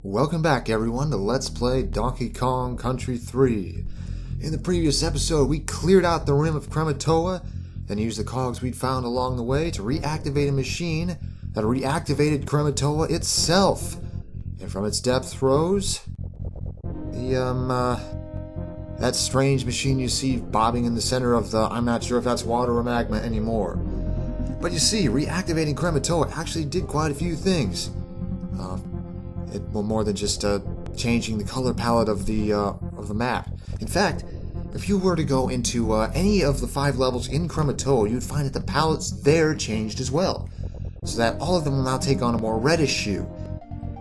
Welcome back everyone to Let's Play Donkey Kong Country 3. In the previous episode we cleared out the rim of Krematoa, then used the cogs we'd found along the way to reactivate a machine that reactivated Krematoa itself. And from its depth rose that strange machine you see bobbing in the center of the, I'm not sure if that's water or magma anymore. But you see, reactivating Krematoa actually did quite a few things. Well, more than just changing the color palette of the map. In fact, if you were to go into any of the 5 levels in Krematoa, you'd find that the palettes there changed as well, so that all of them will now take on a more reddish hue.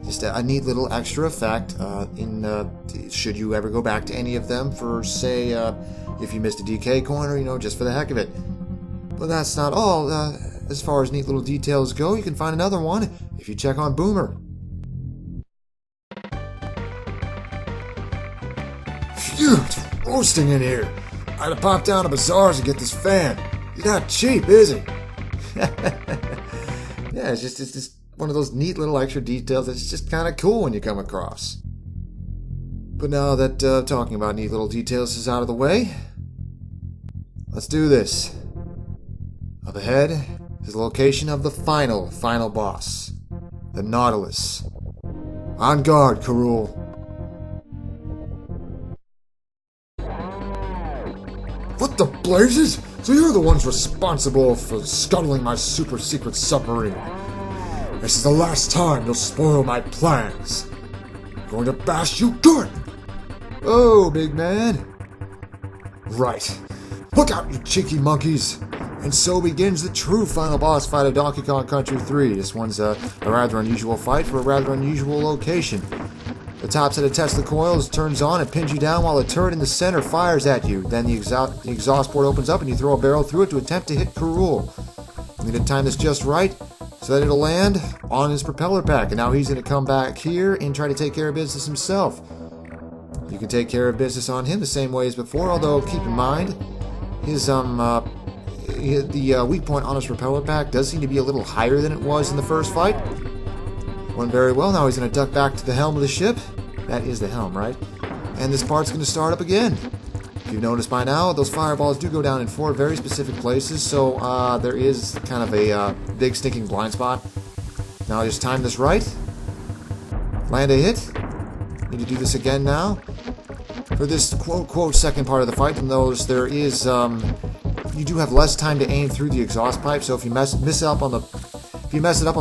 Just a neat little extra effect should you ever go back to any of them for, say, if you missed a DK coin or, just for the heck of it. But that's not all. As far as neat little details go, you can find another one if you check on Boomer. Phew, it's roasting in here. I had to pop down to Bazaars to get this fan. He's not cheap, is he? Yeah, it's just one of those neat little extra details that's just kind of cool when you come across. But now that talking about neat little details is out of the way, let's do this. Up ahead is the location of the final boss, the Nautilus. On guard, Rool. What the blazes? So you're the ones responsible for scuttling my super secret submarine. This is the last time you'll spoil my plans. I'm going to bash you good. Oh, big man. Right. Look out, you cheeky monkeys. And so begins the true final boss fight of Donkey Kong Country 3. This one's a rather unusual fight for a rather unusual location. The top set of Tesla coils turns on and pins you down while the turret in the center fires at you. Then the exhaust port opens up and you throw a barrel through it to attempt to hit Rool. You need to time this just right so that it'll land on his propeller pack. And now he's going to come back here and try to take care of business himself. You can take care of business on him the same way as before, although keep in mind, his the weak point on his propeller pack does seem to be a little higher than it was in the first fight. Went very well. Now he's going to duck back to the helm of the ship. That is the helm, right? And this part's going to start up again. If you've noticed by now, those fireballs do go down in 4 very specific places, so there is kind of a big stinking blind spot. Now just time this right. Land a hit. Need to do this again now. For this quote-quote second part of the fight, you'll notice there is, you do have less time to aim through the exhaust pipe, so if you mess it up on the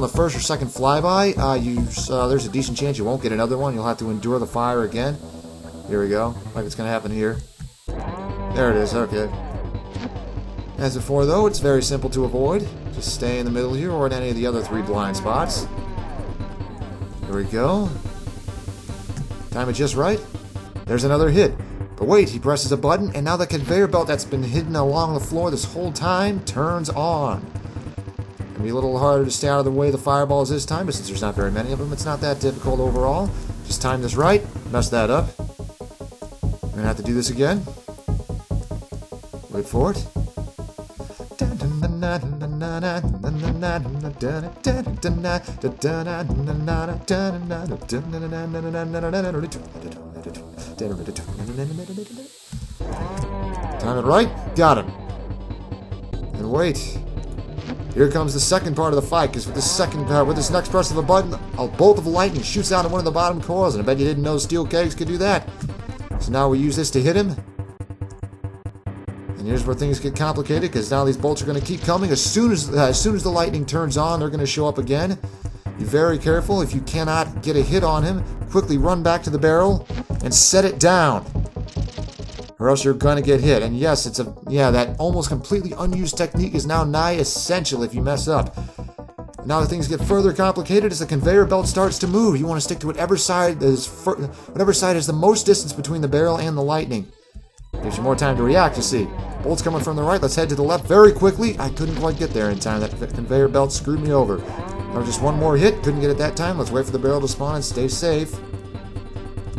first or second flyby, there's a decent chance you won't get another one. You'll have to endure the fire again. Here we go, like it's going to happen here. There it is, okay. As before, though, it's very simple to avoid. Just stay in the middle here or in any of the other 3 blind spots. Here we go. Time it just right. There's another hit. But wait, he presses a button, and now the conveyor belt that's been hidden along the floor this whole time turns on. It'll be a little harder to stay out of the way of the fireballs this time, but since there's not very many of them, it's not that difficult overall. Just time this right, mess that up. We're gonna have to do this again. Wait for it. Time it right, got him. And wait. Here comes the second part of the fight, because with this next press of the button, a bolt of lightning shoots out of one of the bottom coils, and I bet you didn't know steel kegs could do that. So now we use this to hit him. And here's where things get complicated, because now these bolts are going to keep coming. As soon as the lightning turns on, they're going to show up again. Be very careful. If you cannot get a hit on him, quickly run back to the barrel and set it down, or else you're going to get hit. And yes, that almost completely unused technique is now nigh essential if you mess up. Now that things get further complicated as the conveyor belt starts to move. You want to stick to whatever side has the most distance between the barrel and the lightning. Gives you more time to react, you see. Bolt's coming from the right. Let's head to the left very quickly. I couldn't quite get there in time. That conveyor belt screwed me over. Now just one more hit. Couldn't get it that time. Let's wait for the barrel to spawn and stay safe.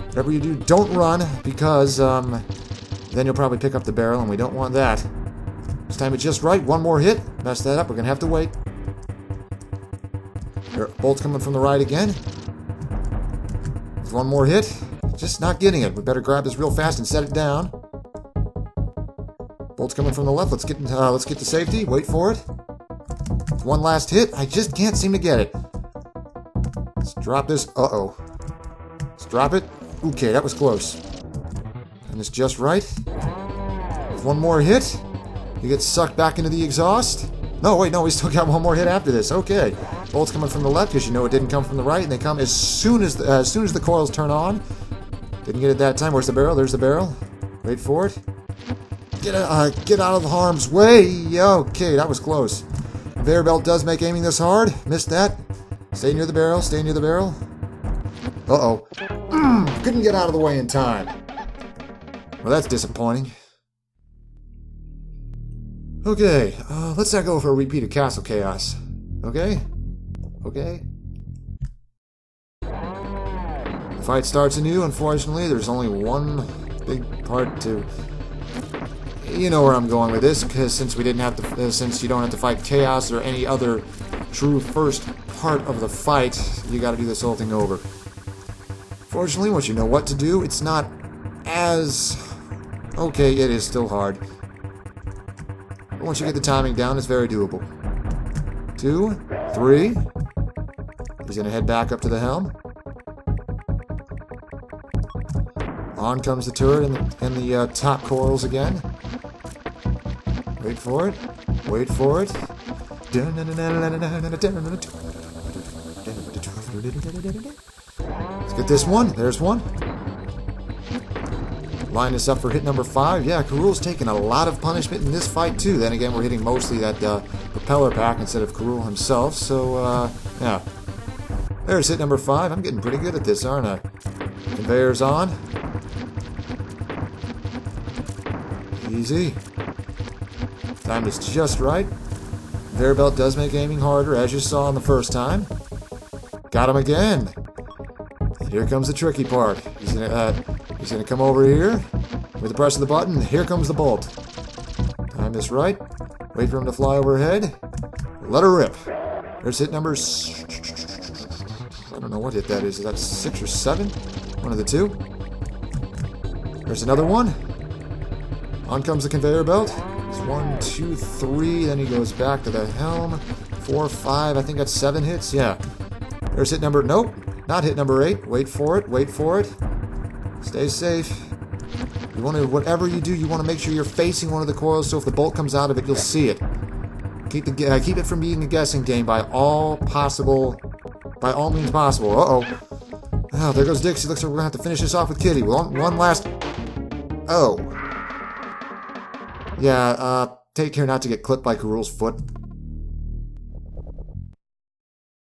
Whatever you do, don't run, because then you'll probably pick up the barrel, and we don't want that. Just time it just right. One more hit. Mess that up. We're going to have to wait. Here, bolt's coming from the right again. one more hit. Just not getting it. We better grab this real fast and set it down. Bolt's coming from the left. Let's get to safety. Wait for it. One last hit. I just can't seem to get it. Let's drop this. Uh-oh. Let's drop it. Okay, that was close. And it's just right. With one more hit, you get sucked back into the exhaust. No, wait, no, we still got one more hit after this. Okay. Bolt's coming from the left because you know it didn't come from the right, and they come as soon as the coils turn on. Didn't get it that time. Where's the barrel? There's the barrel. Wait for it. Get out of the harm's way. Okay, that was close. Conveyor belt does make aiming this hard. Missed that. Stay near the barrel. Stay near the barrel. Uh-oh. Couldn't get out of the way in time. Well, that's disappointing. Okay, let's not go for a repeat of Castle Chaos. Okay? Okay? The fight starts anew. Unfortunately, there's only one big part to... You know where I'm going with this, because since you don't have to fight Chaos or any other true first part of the fight, you gotta do this whole thing over. Fortunately, once you know what to do, it's not as... Okay, it is still hard. But once you get the timing down, it's very doable. 2, 3. He's gonna head back up to the helm. On comes the turret and the top coils again. Wait for it. Wait for it. Let's get this one. There's one. Line this up for hit number 5. Yeah, Karul's taking a lot of punishment in this fight too. Then again, we're hitting mostly that propeller pack instead of Karul himself. So, yeah. There's hit number 5. I'm getting pretty good at this, aren't I? Conveyor's on. Easy. Time is just right. Conveyor belt does make aiming harder, as you saw on the first time. Got him again. And here comes the tricky part. He's gonna come over here with the press of the button. Here comes the bolt. Time this right. Wait for him to fly overhead. Let her rip. There's hit number... I don't know what hit that is. Is that 6 or 7? One of the two. There's another one. On comes the conveyor belt. It's 1, 2, 3. Then he goes back to the helm. 4, 5. I think that's 7 hits. Yeah. There's hit number... Nope. Not hit number 8. Wait for it. Wait for it. Stay safe. You want to... Whatever you do, you want to make sure you're facing one of the coils, so if the bolt comes out of it, you'll see it. Keep it from being a guessing game by all means possible. Uh-oh. Oh, there goes Dixie. Looks like we're going to have to finish this off with Kitty. One last... Oh. Yeah, take care not to get clipped by Karul's foot.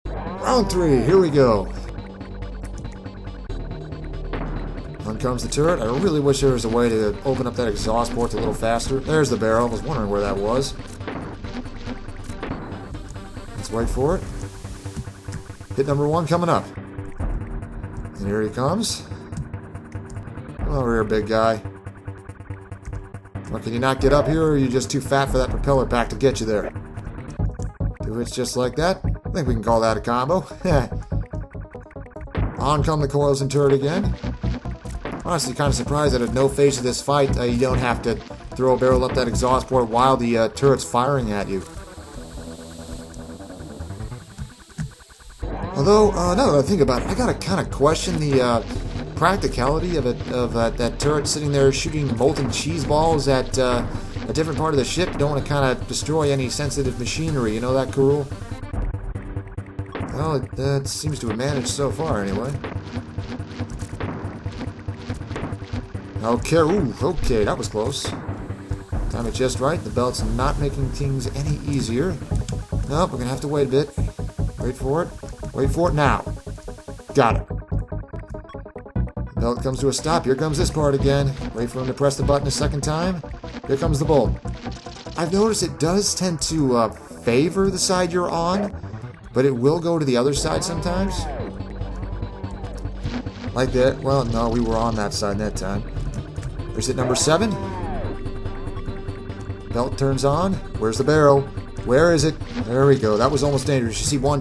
Round 3, here we go. On comes the turret. I really wish there was a way to open up that exhaust port a little faster. There's the barrel. I was wondering where that was. Let's wait for it. Hit number 1 coming up. And here he comes. Come over here, big guy. Well, can you not get up here, or are you just too fat for that propeller pack to get you there? 2 hits just like that. I think we can call that a combo. On come the coils and turret again. Honestly, kind of surprised that at no phase of this fight, you don't have to throw a barrel up that exhaust port while the turret's firing at you. Although, now that I think about it, I gotta kind of question the practicality of that turret sitting there shooting molten cheese balls at a different part of the ship. You don't want to kind of destroy any sensitive machinery, you know that, Rool? Well, that seems to have managed so far, anyway. Okay, ooh, okay, that was close. Time it just right. The belt's not making things any easier. Nope, we're gonna have to wait a bit. Wait for it. Wait for it now. Got it. The belt comes to a stop. Here comes this part again. Wait for him to press the button a second time. Here comes the bolt. I've noticed it does tend to favor the side you're on, but it will go to the other side sometimes. Like that. Well, no, we were on that side that time. There's hit number 7. Belt turns on. Where's the barrel? Where is it? There we go. That was almost dangerous. You see one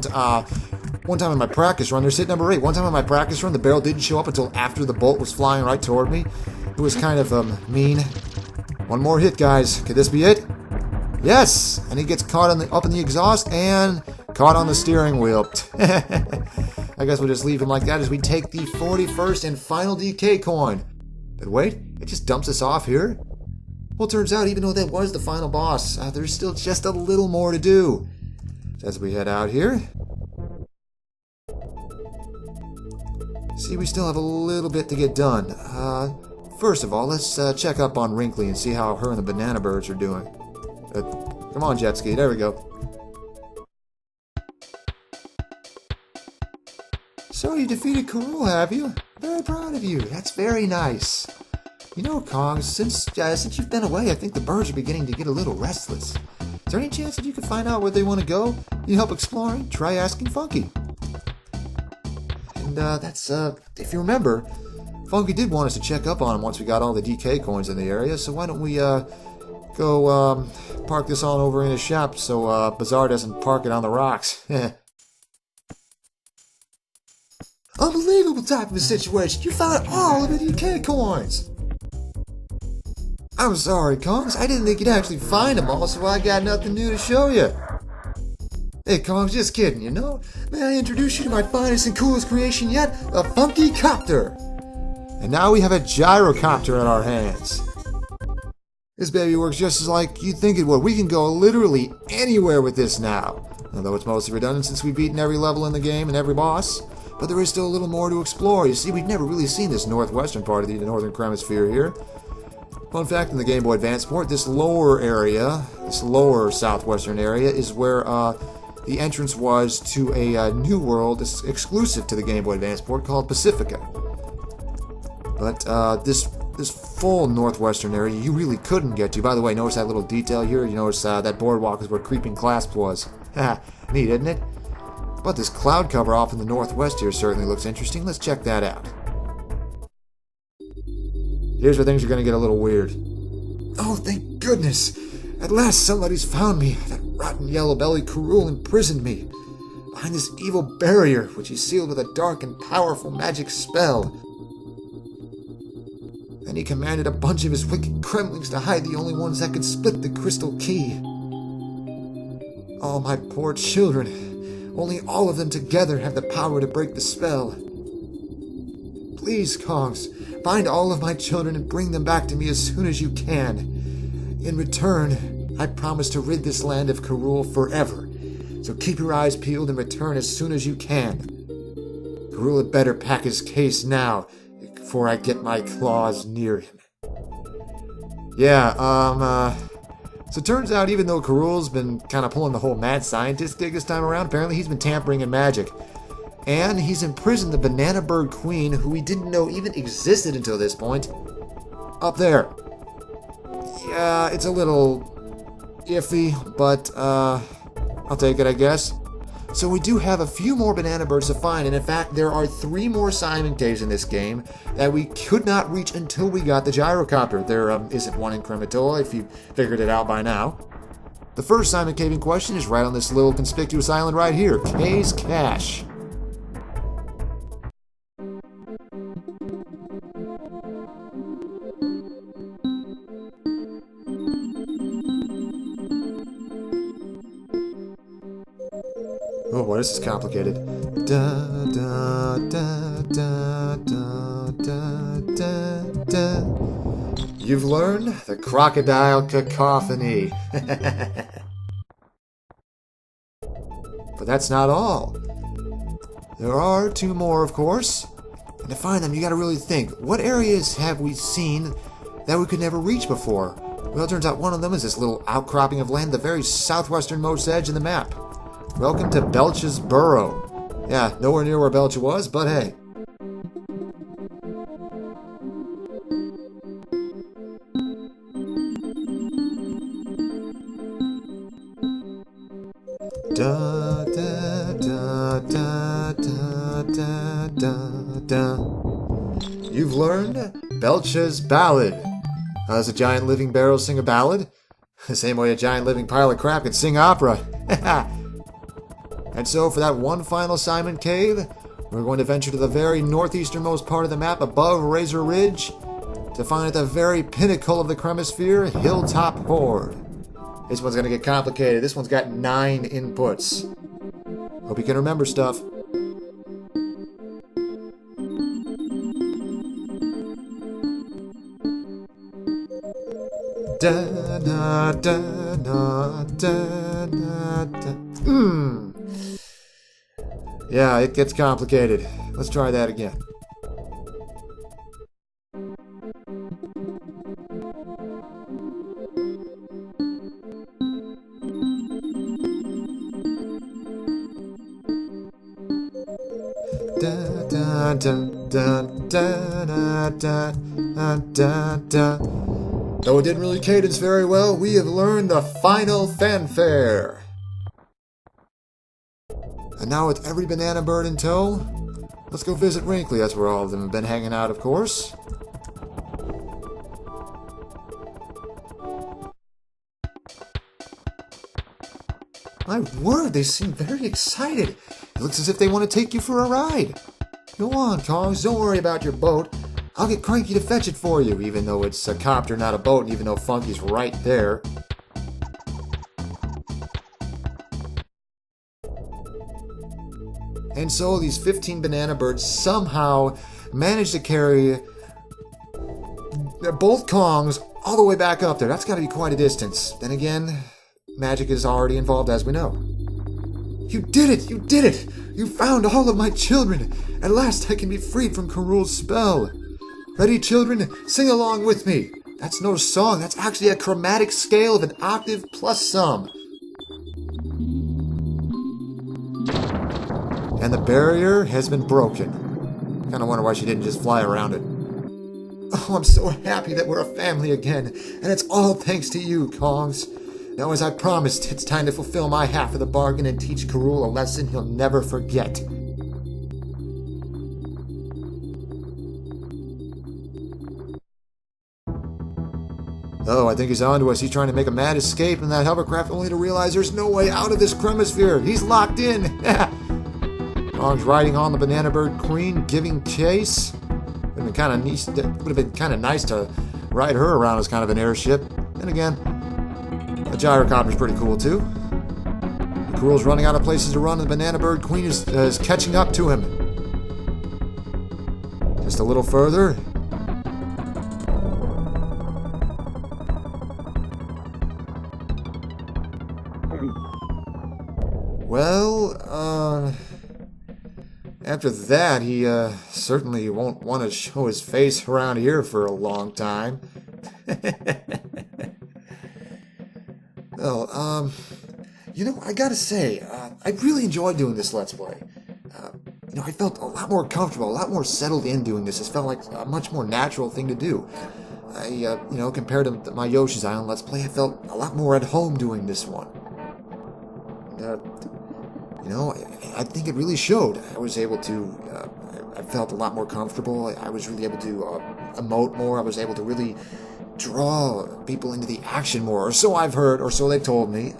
One time in my practice run, there's hit number 8. One time in my practice run, the barrel didn't show up until after the bolt was flying right toward me. It was kind of, mean. One more hit, guys. Could this be it? Yes! And he gets caught up in the exhaust and caught on the steering wheel. I guess we'll just leave him like that as we take the 41st and final DK coin. But wait, it just dumps us off here? Well, it turns out even though that was the final boss, there's still just a little more to do. As we head out here. See, we still have a little bit to get done. First of all, let's check up on Wrinkly and see how her and the banana birds are doing. Come on, jet ski. There we go. So you defeated Rool, have you? Very proud of you. That's very nice. You know, Kong, since you've been away, I think the birds are beginning to get a little restless. Is there any chance that you could find out where they want to go? Need help exploring? Try asking Funky. And that's, if you remember, Funky did want us to check up on him once we got all the DK coins in the area, so why don't we, go, park this on over in his shop so, Bazaar doesn't park it on the rocks. Unbelievable type of a situation. You found all of the DK coins. I'm sorry, Kongs. I didn't think you'd actually find them all, so I got nothing new to show you. Hey, Kongs, just kidding, you know? May I introduce you to my finest and coolest creation yet? A Funky Copter. And now we have a gyrocopter in our hands. This baby works just as like you'd think it would. We can go literally anywhere with this now. Although it's mostly redundant since we've beaten every level in the game and every boss. But there is still a little more to explore. You see, we've never really seen this northwestern part of the northern hemisphere here. Fun fact in the Game Boy Advance port, this lower area, this lower southwestern area, is where the entrance was to a new world exclusive to the Game Boy Advance port called Pacifica. But this full northwestern area you really couldn't get to. By the way, notice that little detail here? You notice that boardwalk is where Creeping Clasp was. Ha! Neat, isn't it? But this cloud cover off in the northwest here certainly looks interesting. Let's check that out. Here's where things are going to get a little weird. Oh, thank goodness! At last somebody's found me. That rotten yellow-bellied Rool imprisoned me behind this evil barrier, which he sealed with a dark and powerful magic spell. Then he commanded a bunch of his wicked Kremlings to hide the only ones that could split the crystal key. Oh, my poor children. Only all of them together have the power to break the spell. Please, Kongs, find all of my children and bring them back to me as soon as you can. In return, I promise to rid this land of Rool forever. So keep your eyes peeled and return as soon as you can. Rool had better pack his case now, before I get my claws near him. Yeah, so it turns out even though Rool's been kind of pulling the whole mad scientist gig this time around, apparently he's been tampering in magic. And he's imprisoned the Banana Bird Queen, who we didn't know even existed until this point, up there. Yeah, it's a little iffy, but I'll take it, I guess. So we do have a few more banana birds to find, and in fact, there are 3 more Simon Caves in this game that we could not reach until we got the gyrocopter. There isn't one in Krematoa, if you figured it out by now. The first Simon Cave in question is right on this little conspicuous island right here, Kay's Cache. Oh boy, this is complicated. Da, da, da, da, da, da, da, da. You've learned the crocodile cacophony. But that's not all. There are 2 more, of course. And to find them, you gotta really think. What areas have we seen that we could never reach before? Well, it turns out one of them is this little outcropping of land, the very southwesternmost edge of the map. Welcome to Belch's Burrow. Yeah, nowhere near where Belch was, but hey. Da da da da da da da da. You've learned Belch's Ballad. Does a giant living barrel sing a ballad? The same way a giant living pile of crap can sing opera. And so for that one final assignment cave, we're going to venture to the very northeasternmost part of the map above Razor Ridge to find at the very pinnacle of the Chromosphere, Hilltop Horde. This one's going to get complicated. This one's got 9 inputs. Hope you can remember stuff. Da da da da da da da. Yeah, it gets complicated. Let's try that again. Da da da da da da da da. Though it didn't really cadence very well, we have learned the final fanfare. And now with every banana bird in tow, let's go visit Wrinkly. That's where all of them have been hanging out, of course. My word, they seem very excited. It looks as if they want to take you for a ride. Go on, Kongs, don't worry about your boat. I'll get Cranky to fetch it for you, even though it's a copter, not a boat, and even though Funky's right there. And so these 15 banana birds somehow managed to carry both Kongs all the way back up there. That's got to be quite a distance. Then again, magic is already involved, as we know. You did it! You did it! You found all of my children! At last I can be freed from Rool's spell! Ready, children? Sing along with me! That's no song, that's actually a chromatic scale of an octave plus some. And the barrier has been broken. Kinda wonder why she didn't just fly around it. Oh, I'm so happy that we're a family again, and it's all thanks to you, Kongs. Now, as I promised, it's time to fulfill my half of the bargain and teach Rool a lesson he'll never forget. Oh, I think he's onto us. He's trying to make a mad escape in that hovercraft only to realize there's no way out of this Chromosphere. He's locked in. Kong's riding on the Banana Bird Queen, giving chase. Would have been kind of nice to ride her around as kind of an airship. And again, the gyrocopter's pretty cool too. Rool's running out of places to run, and the Banana Bird Queen is catching up to him. Just a little further. Well, after that, he certainly won't want to show his face around here for a long time. Well, you know, I gotta say, I really enjoyed doing this Let's Play. You know, I felt a lot more comfortable, a lot more settled in doing this. It felt like a much more natural thing to do. You know, compared to my Yoshi's Island Let's Play, I felt a lot more at home doing this one. You know, I think it really showed. I was able to, I felt a lot more comfortable. I was really able to emote more. I was able to really draw people into the action more, or so I've heard, or so they've told me,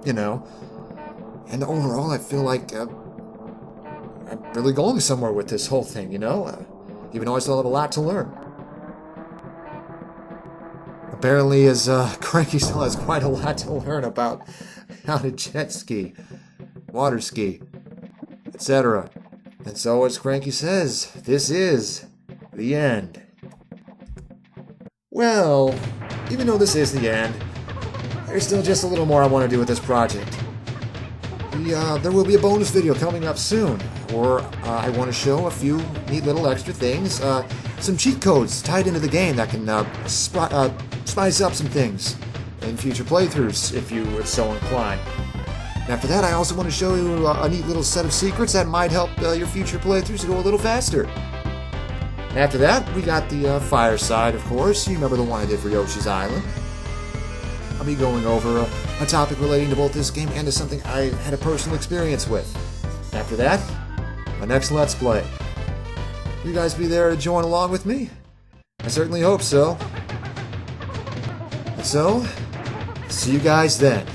you know. And overall, I feel like I'm really going somewhere with this whole thing, you know? Even though I still have a lot to learn. Apparently, as Cranky still has quite a lot to learn about how to jet ski, water ski, etc. And so, as Cranky says, this is the end. Well, even though this is the end, there's still just a little more I want to do with this project. There will be a bonus video coming up soon, or I want to show a few neat little extra things, some cheat codes tied into the game that can spice up some things in future playthroughs, if you would so incline. And after that, I also want to show you a neat little set of secrets that might help your future playthroughs to go a little faster. And after that, we got the fireside, of course. You remember the one I did for Yoshi's Island. I'll be going over a topic relating to both this game and to something I had a personal experience with. After that, my next Let's Play. Will you guys be there to join along with me? I certainly hope so. And so, see you guys then.